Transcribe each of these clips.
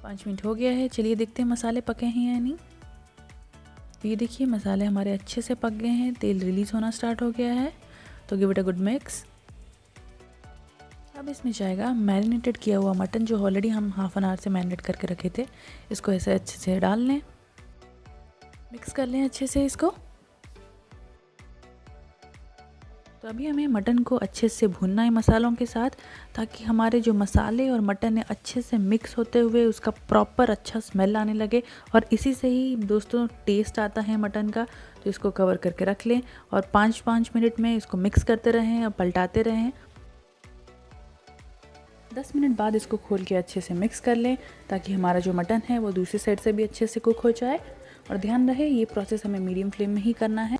5 minute हो गया है। चलिए देखते हैं मसाले पके हैं या नहीं। ये देखिए मसाले हमारे अच्छे से पक गए हैं, तेल रिलीज़ होना स्टार्ट हो गया है। तो give it a good mix. अब इसमें जाएगा मैरिनेटेड किया हुआ मटन, जो ऑलरेडी हम हाफ एन आवर से मैरिनेट करके रखे थे। इसको ऐसे अच्छे से डाल लें, मिक्स कर लें अच्छे से इसको। तो अभी हमें मटन को अच्छे से भूनना है मसालों के साथ, ताकि हमारे जो मसाले और मटन है अच्छे से मिक्स होते हुए उसका प्रॉपर अच्छा स्मेल आने लगे। और इसी से ही दोस्तों टेस्ट आता है मटन का। तो इसको कवर करके रख लें और 5 मिनट में इसको मिक्स करते रहें और पलटाते रहें। 10 मिनट बाद इसको खोल के अच्छे से मिक्स कर लें, ताकि हमारा जो मटन है वो दूसरी साइड से भी अच्छे से कुक हो जाए। और ध्यान रहे ये प्रोसेस हमें मीडियम फ्लेम में ही करना है,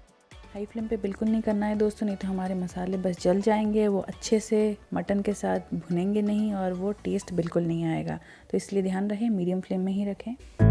हाई फ्लेम पे बिल्कुल नहीं करना है दोस्तों, नहीं तो हमारे मसाले बस जल जाएंगे, वो अच्छे से मटन के साथ भुनेंगे नहीं और वो टेस्ट बिल्कुल नहीं आएगा। तो इसलिए ध्यान रहे मीडियम फ्लेम में ही रखें।